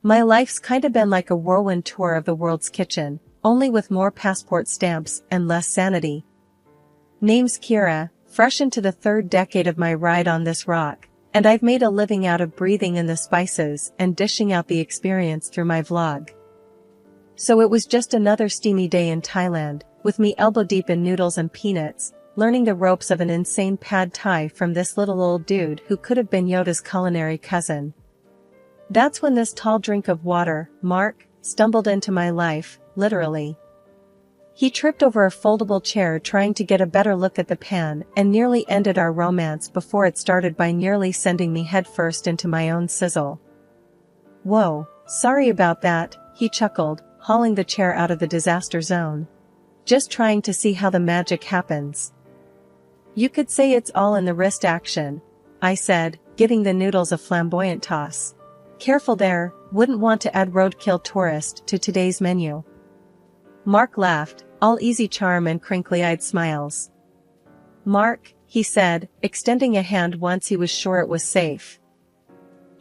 My life's kinda been like a whirlwind tour of the world's kitchen, only with more passport stamps and less sanity. Name's Kira, fresh into the third decade of my ride on this rock, and I've made a living out of breathing in the spices and dishing out the experience through my vlog. So it was just another steamy day in Thailand, with me elbow deep in noodles and peanuts, learning the ropes of an insane pad thai from this little old dude who could have been Yoda's culinary cousin. That's when this tall drink of water, Mark, stumbled into my life, literally. He tripped over a foldable chair trying to get a better look at the pan and nearly ended our romance before it started by nearly sending me headfirst into my own sizzle. Whoa, sorry about that, he chuckled, hauling the chair out of the disaster zone. Just trying to see how the magic happens. You could say it's all in the wrist action, I said, giving the noodles a flamboyant toss. Careful there, wouldn't want to add roadkill tourist to today's menu. Mark laughed, all easy charm and crinkly-eyed smiles. Mark, he said, extending a hand once he was sure it was safe.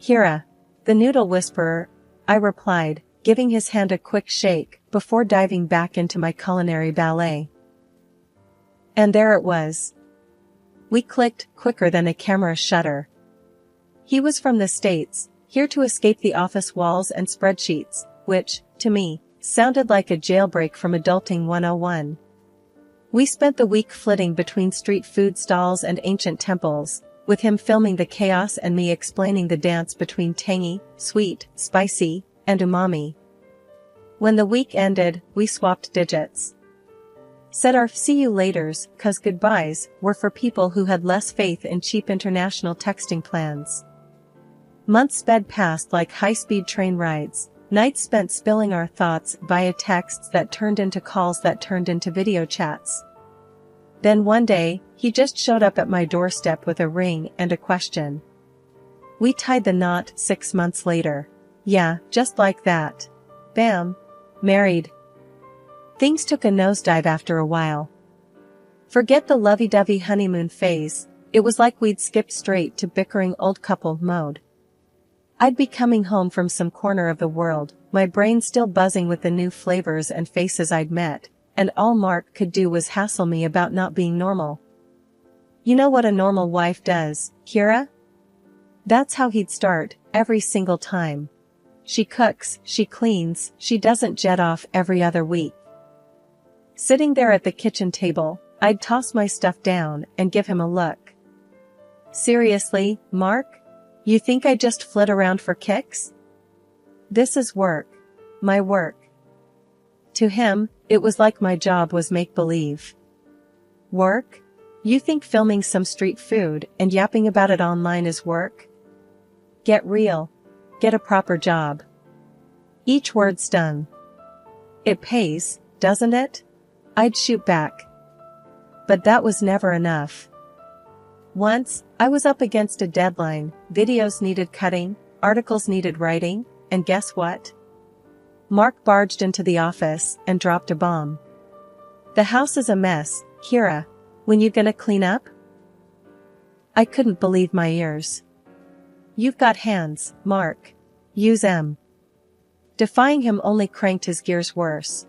Kira, the noodle whisperer, I replied, giving his hand a quick shake before diving back into my culinary ballet. And there it was. We clicked quicker than a camera shutter. He was from the States, here to escape the office walls and spreadsheets, which, to me, sounded like a jailbreak from Adulting 101. We spent the week flitting between street food stalls and ancient temples, with him filming the chaos and me explaining the dance between tangy, sweet, spicy, and umami. When the week ended, we swapped digits. Said our see you laters, 'cause goodbyes were for people who had less faith in cheap international texting plans. Months sped past like high-speed train rides, nights spent spilling our thoughts via texts that turned into calls that turned into video chats. Then one day, he just showed up at my doorstep with a ring and a question. We tied the knot 6 months later. Yeah, just like that. Bam. Married. Things took a nosedive after a while. Forget the lovey-dovey honeymoon phase, it was like we'd skipped straight to bickering old couple mode. I'd be coming home from some corner of the world, my brain still buzzing with the new flavors and faces I'd met, and all Mark could do was hassle me about not being normal. You know what a normal wife does, Kira? That's how he'd start, every single time. She cooks, she cleans, she doesn't jet off every other week. Sitting there at the kitchen table, I'd toss my stuff down and give him a look. Seriously, Mark? You think I just flit around for kicks? This is work. My work. To him, it was like my job was make-believe. Work? You think filming some street food and yapping about it online is work? Get real. Get a proper job. Each word stung. It pays, doesn't it? I'd shoot back. But that was never enough. Once, I was up against a deadline, videos needed cutting, articles needed writing, and guess what? Mark barged into the office and dropped a bomb. The house is a mess, Kira. When you gonna clean up? I couldn't believe my ears. You've got hands, Mark. Use 'em. Defying him only cranked his gears worse.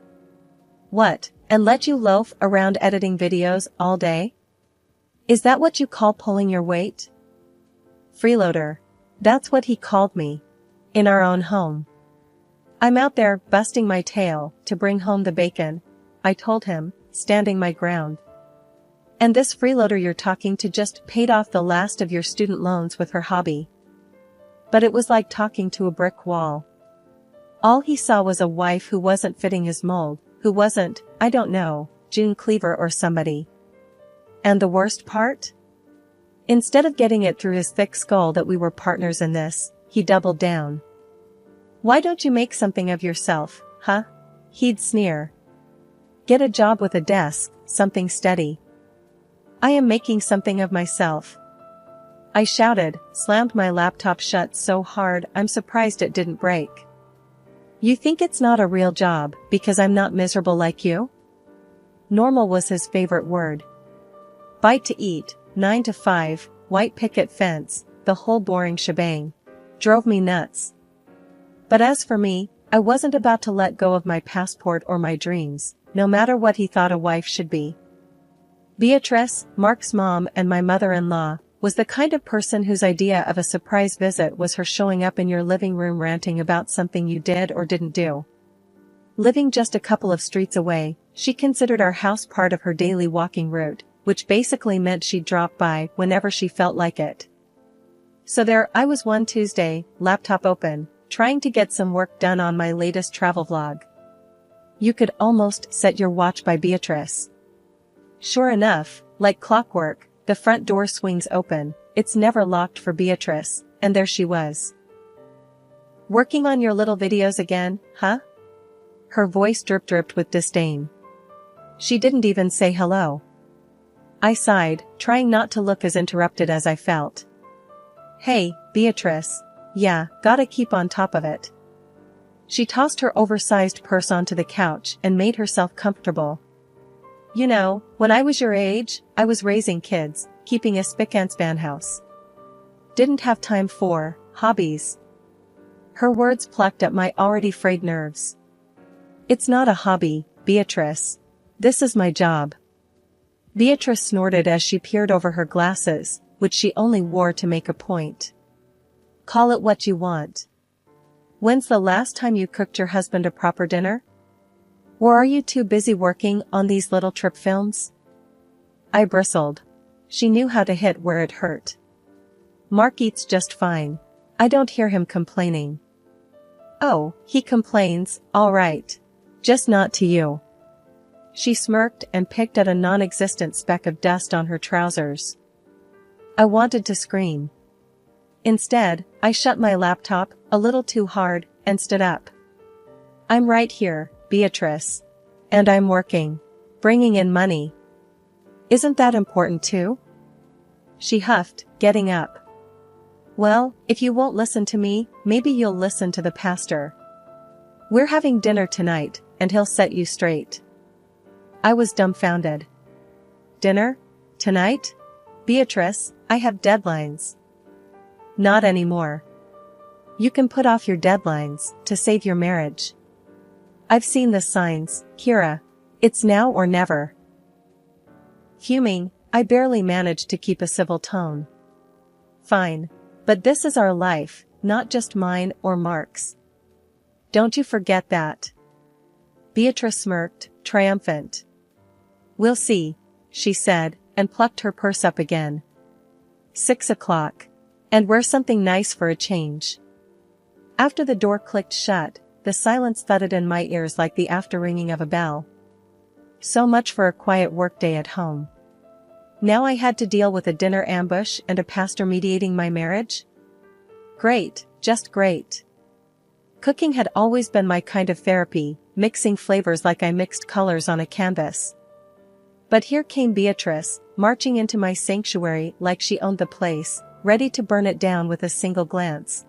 What, and let you loaf around editing videos all day? Is that what you call pulling your weight? Freeloader. That's what he called me. In our own home. I'm out there busting my tail to bring home the bacon, I told him, standing my ground. And this freeloader you're talking to just paid off the last of your student loans with her hobby. But it was like talking to a brick wall. All he saw was a wife who wasn't fitting his mold, who wasn't, I don't know, June Cleaver or somebody. And the worst part? Instead of getting it through his thick skull that we were partners in this, he doubled down. Why don't you make something of yourself, huh? He'd sneer. Get a job with a desk, something steady. I am making something of myself. I shouted, slammed my laptop shut so hard I'm surprised it didn't break. You think it's not a real job because I'm not miserable like you? Normal was his favorite word. Bite to eat, 9 to 5, white picket fence, the whole boring shebang. Drove me nuts. But as for me, I wasn't about to let go of my passport or my dreams, no matter what he thought a wife should be. Beatrice, Mark's mom and my mother-in-law, was the kind of person whose idea of a surprise visit was her showing up in your living room ranting about something you did or didn't do. Living just a couple of streets away, she considered our house part of her daily walking route, which basically meant she'd drop by whenever she felt like it. So there I was one Tuesday, laptop open, trying to get some work done on my latest travel vlog. You could almost set your watch by Beatrice. Sure enough, like clockwork, the front door swings open, it's never locked for Beatrice, and there she was. "Working on your little videos again, huh?" Her voice dripped with disdain. She didn't even say hello. I sighed, trying not to look as interrupted as I felt. "Hey, Beatrice. Yeah, gotta keep on top of it." She tossed her oversized purse onto the couch and made herself comfortable. "You know, when I was your age, I was raising kids, keeping a spick-and-span house. Didn't have time for hobbies." Her words plucked at my already frayed nerves. "It's not a hobby, Beatrice. This is my job." Beatrice snorted as she peered over her glasses, which she only wore to make a point. "Call it what you want. When's the last time you cooked your husband a proper dinner? Or are you too busy working on these little trip films?" I bristled. She knew how to hit where it hurt. "Mark eats just fine. I don't hear him complaining." "Oh, he complains, all right. Just not to you." She smirked and picked at a non-existent speck of dust on her trousers. I wanted to scream. Instead, I shut my laptop, a little too hard, and stood up. "I'm right here, Beatrice. And I'm working. Bringing in money. Isn't that important too?" She huffed, getting up. "Well, if you won't listen to me, maybe you'll listen to the pastor. We're having dinner tonight, and he'll set you straight." I was dumbfounded. "Dinner? Tonight? Beatrice, I have deadlines." "Not anymore. You can put off your deadlines, to save your marriage. I've seen the signs, Kira. It's now or never." Fuming, I barely managed to keep a civil tone. "Fine. But this is our life, not just mine or Mark's. Don't you forget that." Beatrice smirked, triumphant. "We'll see," she said, and plucked her purse up again. 6 o'clock. And wear something nice for a change. After the door clicked shut, the silence thudded in my ears like the after-ringing of a bell. So much for a quiet workday at home. Now I had to deal with a dinner ambush and a pastor mediating my marriage? Great, just great. Cooking had always been my kind of therapy, mixing flavors like I mixed colors on a canvas. But here came Beatrice, marching into my sanctuary like she owned the place, ready to burn it down with a single glance.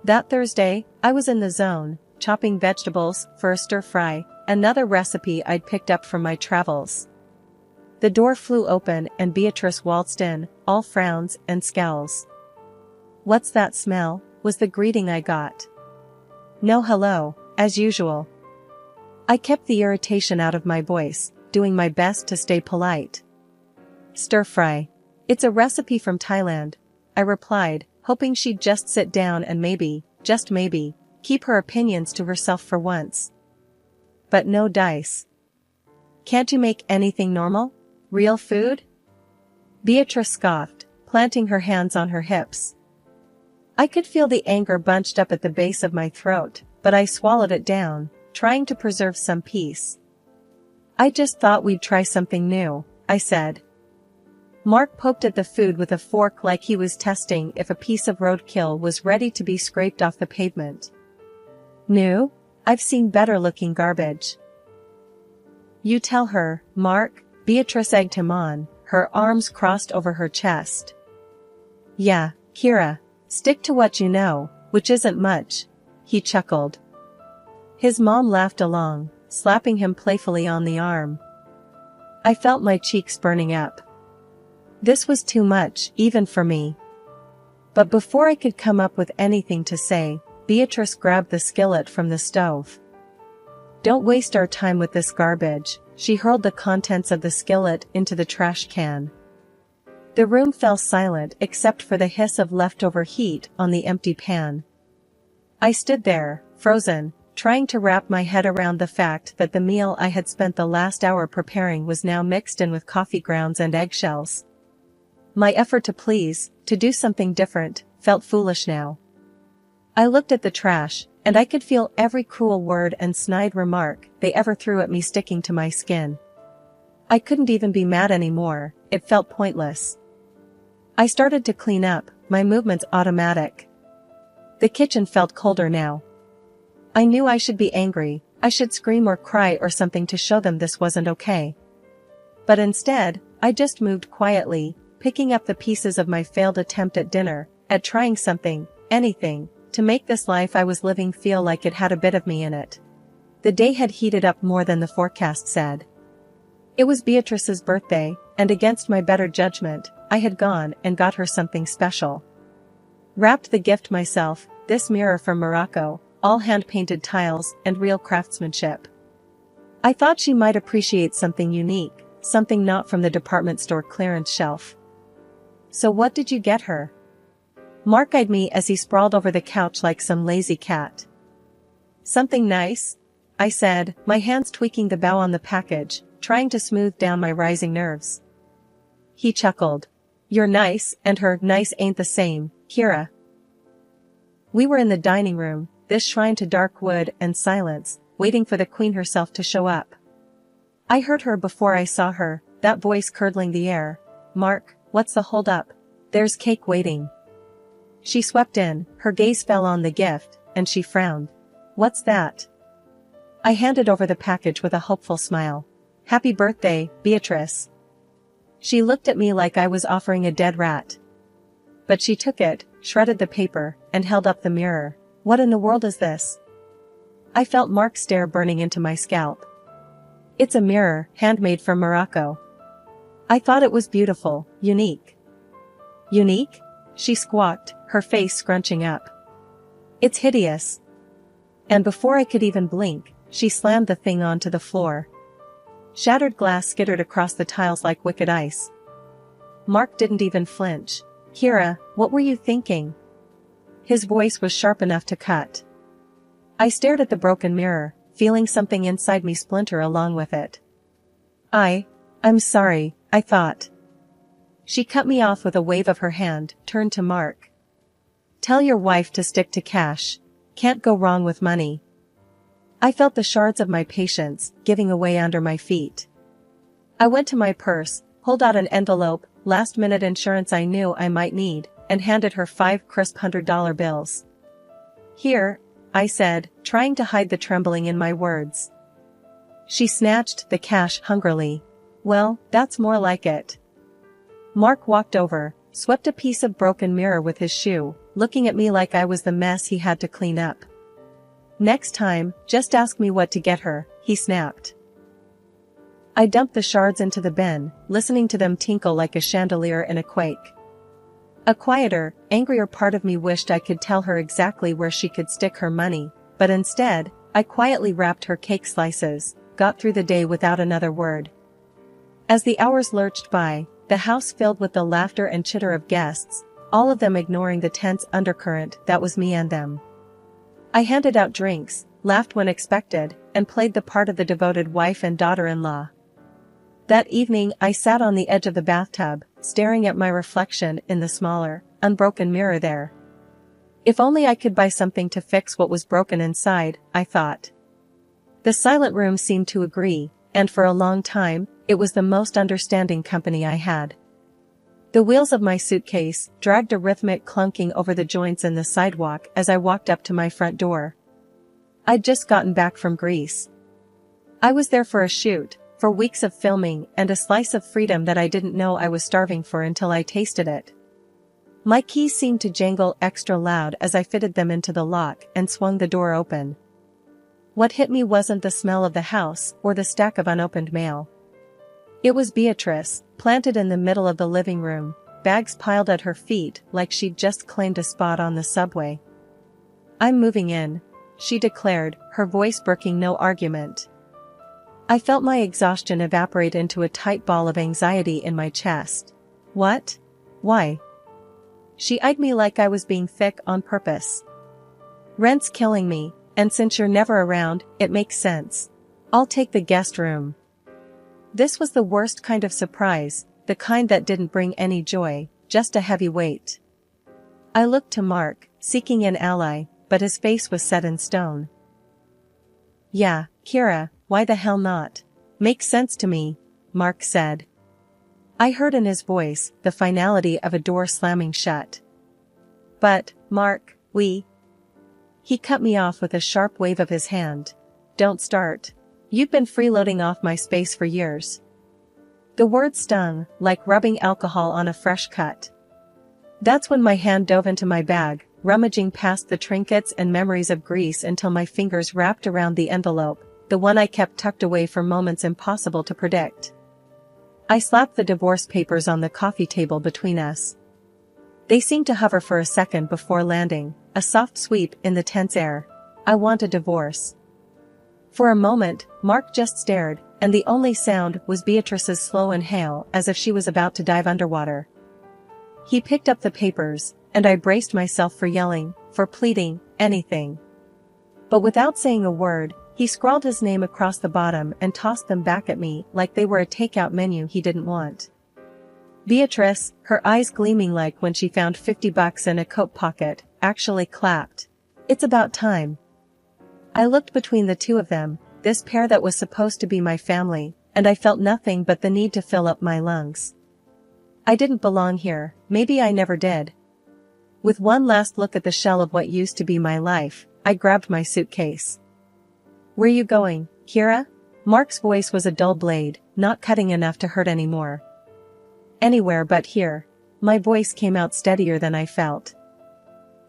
That Thursday, I was in the zone, chopping vegetables for a stir-fry, another recipe I'd picked up from my travels. The door flew open and Beatrice waltzed in, all frowns and scowls. "What's that smell?" was the greeting I got. No hello, as usual. I kept the irritation out of my voice, doing my best to stay polite. "Stir-fry. It's a recipe from Thailand," I replied, hoping she'd just sit down and maybe, just maybe, keep her opinions to herself for once. But no dice. "Can't you make anything normal? Real food?" Beatrice scoffed, planting her hands on her hips. I could feel the anger bunched up at the base of my throat, but I swallowed it down, trying to preserve some peace. "I just thought we'd try something new," I said. Mark poked at the food with a fork like he was testing if a piece of roadkill was ready to be scraped off the pavement. "New? I've seen better-looking garbage." "You tell her, Mark," Beatrice egged him on, her arms crossed over her chest. "Yeah, Kira, stick to what you know, which isn't much," he chuckled. His mom laughed along, slapping him playfully on the arm. I felt my cheeks burning up. This was too much, even for me. But before I could come up with anything to say, Beatrice grabbed the skillet from the stove. "Don't waste our time with this garbage," she hurled the contents of the skillet into the trash can. The room fell silent except for the hiss of leftover heat on the empty pan. I stood there, frozen, trying to wrap my head around the fact that the meal I had spent the last hour preparing was now mixed in with coffee grounds and eggshells. My effort to please, to do something different, felt foolish now. I looked at the trash, and I could feel every cruel word and snide remark they ever threw at me sticking to my skin. I couldn't even be mad anymore, it felt pointless. I started to clean up, my movements automatic. The kitchen felt colder now. I knew I should be angry, I should scream or cry or something to show them this wasn't okay. But instead, I just moved quietly, picking up the pieces of my failed attempt at dinner, at trying something, anything, to make this life I was living feel like it had a bit of me in it. The day had heated up more than the forecast said. It was Beatrice's birthday, and against my better judgment, I had gone and got her something special. Wrapped the gift myself, this mirror from Morocco, all hand-painted tiles and real craftsmanship. I thought she might appreciate something unique, something not from the department store clearance shelf. "So what did you get her?" Mark eyed me as he sprawled over the couch like some lazy cat. "Something nice?" I said, my hands tweaking the bow on the package, trying to smooth down my rising nerves. He chuckled. "You're nice, and her nice ain't the same, Kira." We were in the dining room, this shrine to dark wood and silence, waiting for the queen herself to show up. I heard her before I saw her, that voice curdling the air. "Mark, what's the hold-up? There's cake waiting." She swept in, her gaze fell on the gift, and she frowned. "What's that?" I handed over the package with a hopeful smile. "Happy birthday, Beatrice." She looked at me like I was offering a dead rat. But she took it, shredded the paper, and held up the mirror. "What in the world is this?" I felt Mark's stare burning into my scalp. "It's a mirror, handmade from Morocco." I thought it was beautiful, unique. "Unique?" she squawked, her face scrunching up. "It's hideous." And before I could even blink, she slammed the thing onto the floor. Shattered glass skittered across the tiles like wicked ice. Mark didn't even flinch. "Kira, what were you thinking?" His voice was sharp enough to cut. I stared at the broken mirror, feeling something inside me splinter along with it. I'm sorry, I thought. She cut me off with a wave of her hand, turned to Mark. "Tell your wife to stick to cash. Can't go wrong with money." I felt the shards of my patience giving away under my feet. I went to my purse, pulled out an envelope, last-minute insurance I knew I might need, and handed her 5 crisp $100 bills. "Here," I said, trying to hide the trembling in my words. She snatched the cash hungrily. "Well, that's more like it." Mark walked over, swept a piece of broken mirror with his shoe, looking at me like I was the mess he had to clean up. "Next time, just ask me what to get her," he snapped. I dumped the shards into the bin, listening to them tinkle like a chandelier in a quake. A quieter, angrier part of me wished I could tell her exactly where she could stick her money, but instead, I quietly wrapped her cake slices, got through the day without another word. As the hours lurched by, the house filled with the laughter and chitter of guests, all of them ignoring the tense undercurrent that was me and them. I handed out drinks, laughed when expected, and played the part of the devoted wife and daughter-in-law. That evening I sat on the edge of the bathtub, staring at my reflection in the smaller, unbroken mirror there. If only I could buy something to fix what was broken inside, I thought. The silent room seemed to agree, and for a long time, it was the most understanding company I had. The wheels of my suitcase dragged a rhythmic clunking over the joints in the sidewalk as I walked up to my front door. I'd just gotten back from Greece. I was there for a shoot, for weeks of filming and a slice of freedom that I didn't know I was starving for until I tasted it. My keys seemed to jangle extra loud as I fitted them into the lock and swung the door open. What hit me wasn't the smell of the house or the stack of unopened mail. It was Beatrice, planted in the middle of the living room, bags piled at her feet like she'd just claimed a spot on the subway. I'm moving in, she declared, her voice brooking no argument. I felt my exhaustion evaporate into a tight ball of anxiety in my chest. What? Why? She eyed me like I was being thick on purpose. Rent's killing me, and since you're never around, it makes sense. I'll take the guest room. This was the worst kind of surprise, the kind that didn't bring any joy, just a heavy weight. I looked to Mark, seeking an ally, but his face was set in stone. Yeah, Kira, why the hell not? Makes sense to me, Mark said. I heard in his voice the finality of a door slamming shut. But, Mark, He cut me off with a sharp wave of his hand. Don't start. You've been freeloading off my space for years. The word stung, like rubbing alcohol on a fresh cut. That's when my hand dove into my bag, rummaging past the trinkets and memories of Greece until my fingers wrapped around the envelope, the one I kept tucked away for moments impossible to predict. I slapped the divorce papers on the coffee table between us. They seemed to hover for a second before landing, a soft sweep in the tense air. I want a divorce. For a moment, Mark just stared, and the only sound was Beatrice's slow inhale as if she was about to dive underwater. He picked up the papers, and I braced myself for yelling, for pleading, anything. But without saying a word, he scrawled his name across the bottom and tossed them back at me like they were a takeout menu he didn't want. Beatrice, her eyes gleaming like when she found $50 in a coat pocket, actually clapped. It's about time. I looked between the two of them, this pair that was supposed to be my family, and I felt nothing but the need to fill up my lungs. I didn't belong here, maybe I never did. With one last look at the shell of what used to be my life, I grabbed my suitcase. Where you going, Kira? Mark's voice was a dull blade, not cutting enough to hurt anymore. Anywhere but here. My voice came out steadier than I felt.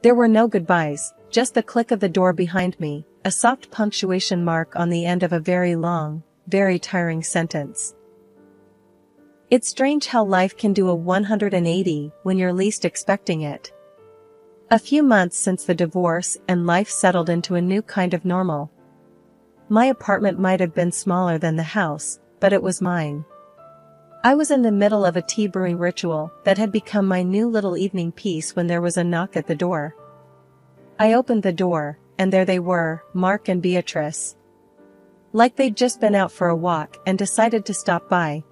There were no goodbyes, just the click of the door behind me, a soft punctuation mark on the end of a very long, very tiring sentence. It's strange how life can do a 180 when you're least expecting it. A few months since the divorce and life settled into a new kind of normal. My apartment might have been smaller than the house, but it was mine. I was in the middle of a tea brewing ritual that had become my new little evening piece when there was a knock at the door. I opened the door, and there they were, Mark and Beatrice. Like they'd just been out for a walk and decided to stop by.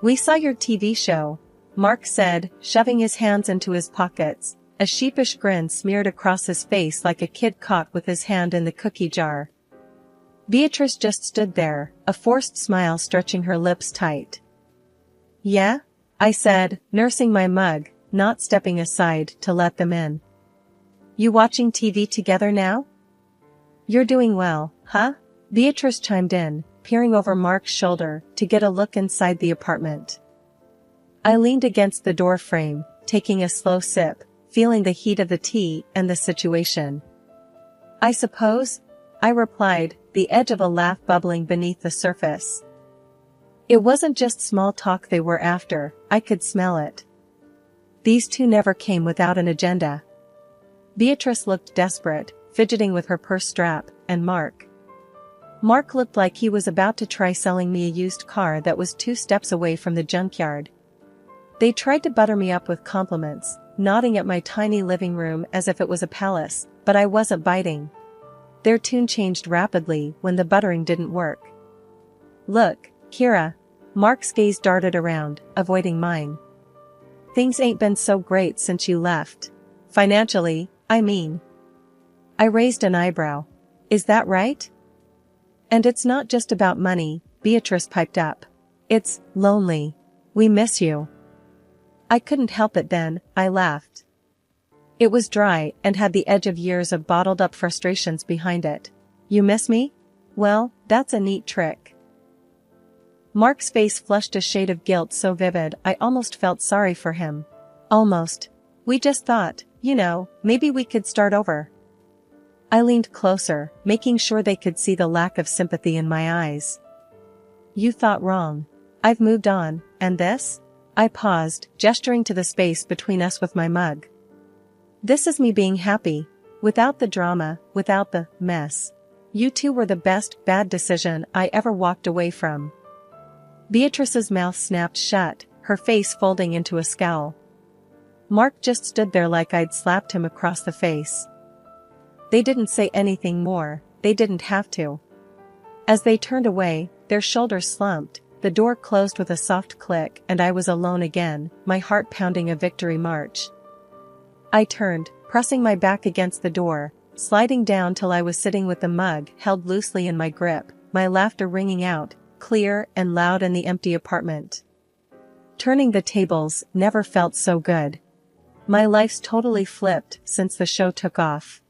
We saw your TV show, Mark said, shoving his hands into his pockets, a sheepish grin smeared across his face like a kid caught with his hand in the cookie jar. Beatrice just stood there, a forced smile stretching her lips tight. Yeah? I said, nursing my mug, not stepping aside to let them in. You watching TV together now? You're doing well, huh? Beatrice chimed in, peering over Mark's shoulder to get a look inside the apartment. I leaned against the door frame, taking a slow sip, feeling the heat of the tea and the situation. I suppose, I replied, the edge of a laugh bubbling beneath the surface. It wasn't just small talk they were after, I could smell it. These two never came without an agenda. Beatrice looked desperate, fidgeting with her purse strap, and Mark looked like he was about to try selling me a used car that was 2 steps away from the junkyard. They tried to butter me up with compliments, nodding at my tiny living room as if it was a palace, but I wasn't biting. Their tune changed rapidly when the buttering didn't work. Look, Kira. Mark's gaze darted around, avoiding mine. Things ain't been so great since you left. Financially, I mean. I raised an eyebrow. Is that right? And it's not just about money, Beatrice piped up. It's lonely. We miss you. I couldn't help it then, I laughed. It was dry and had the edge of years of bottled up frustrations behind it. You miss me? Well, that's a neat trick. Mark's face flushed a shade of guilt so vivid I almost felt sorry for him. Almost. We just thought, maybe we could start over. I leaned closer, making sure they could see the lack of sympathy in my eyes. You thought wrong. I've moved on, and this? I paused, gesturing to the space between us with my mug. This is me being happy. Without the drama, without the mess. You two were the best bad decision I ever walked away from. Beatrice's mouth snapped shut, her face folding into a scowl. Mark just stood there like I'd slapped him across the face. They didn't say anything more, they didn't have to. As they turned away, their shoulders slumped, the door closed with a soft click and I was alone again, my heart pounding a victory march. I turned, pressing my back against the door, sliding down till I was sitting with the mug held loosely in my grip, my laughter ringing out, clear and loud in the empty apartment. Turning the tables never felt so good. My life's totally flipped since the show took off.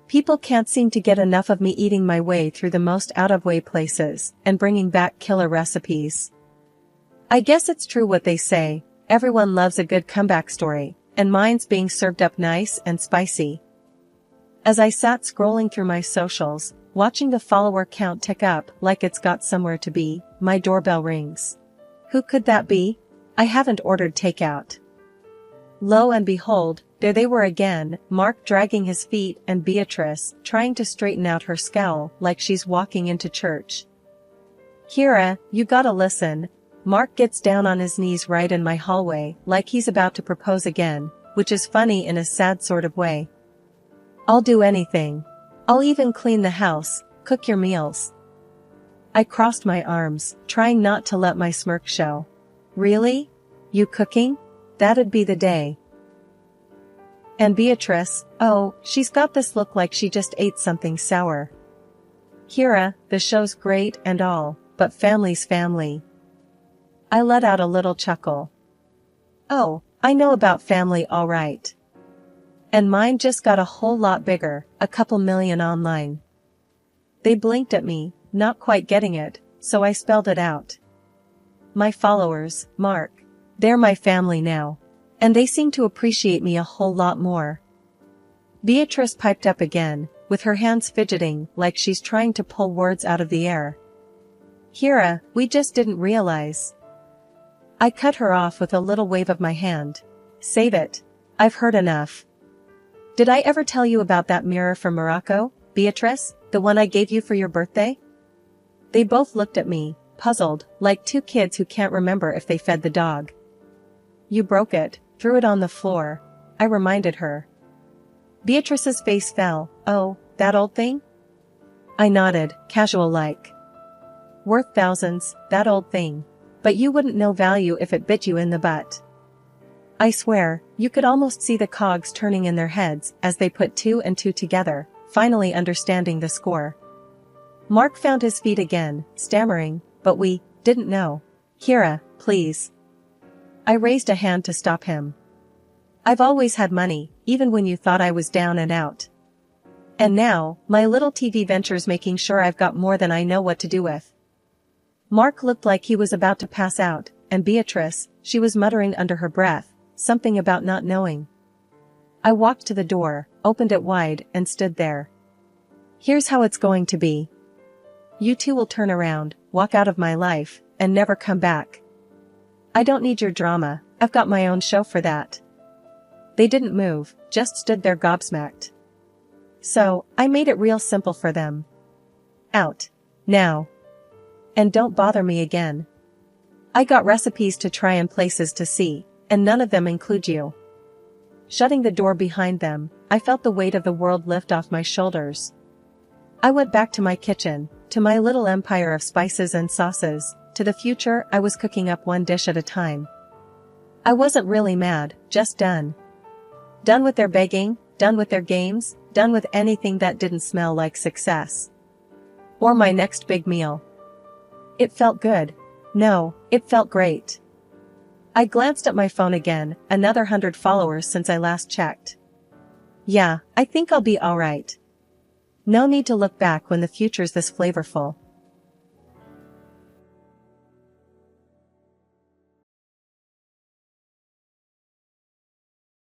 People can't seem to get enough of me eating my way through the most out-of-way places and bringing back killer recipes. I guess it's true what they say, everyone loves a good comeback story, and mine's being served up nice and spicy. As I sat scrolling through my socials, watching the follower count tick up like it's got somewhere to be, my doorbell rings. Who could that be? I haven't ordered takeout. Lo and behold, there they were again, Mark dragging his feet and Beatrice trying to straighten out her scowl like she's walking into church. Kira, you gotta listen. Mark gets down on his knees right in my hallway like he's about to propose again, which is funny in a sad sort of way. I'll do anything. I'll even clean the house, cook your meals. I crossed my arms, trying not to let my smirk show. Really? You cooking? That'd be the day. And Beatrice, oh, she's got this look like she just ate something sour. Kira, the show's great and all, but family's family. I let out a little chuckle. Oh, I know about family all right. And mine just got a whole lot bigger, a couple million online. They blinked at me, not quite getting it, so I spelled it out. My followers, Mark. They're my family now. And they seem to appreciate me a whole lot more. Beatrice piped up again, with her hands fidgeting like she's trying to pull words out of the air. Kira, we just didn't realize. I cut her off with a little wave of my hand. Save it. I've heard enough. Did I ever tell you about that mirror from Morocco, Beatrice, the one I gave you for your birthday? They both looked at me, puzzled, like two kids who can't remember if they fed the dog. You broke it, threw it on the floor, I reminded her. Beatrice's face fell. Oh, that old thing? I nodded, casual-like. Worth thousands, that old thing. But you wouldn't know value if it bit you in the butt. I swear, you could almost see the cogs turning in their heads as they put two and two together, finally understanding the score. Mark found his feet again, stammering, but we didn't know. Kira, please. I raised a hand to stop him. I've always had money, even when you thought I was down and out. And now, my little TV venture's making sure I've got more than I know what to do with. Mark looked like he was about to pass out, and Beatrice, she was muttering under her breath, something about not knowing. I walked to the door, opened it wide, and stood there. Here's how it's going to be. You two will turn around, walk out of my life, and never come back. I don't need your drama, I've got my own show for that. They didn't move, just stood there gobsmacked. So, I made it real simple for them. Out. Now. And don't bother me again. I got recipes to try and places to see, and none of them include you. Shutting the door behind them, I felt the weight of the world lift off my shoulders. I went back to my kitchen, to my little empire of spices and sauces, to the future I was cooking up one dish at a time. I wasn't really mad, just done. Done with their begging, done with their games, done with anything that didn't smell like success. Or my next big meal. It felt good. No, it felt great. I glanced at my phone again, another 100 followers since I last checked. Yeah, I think I'll be alright. No need to look back when the future's this flavorful.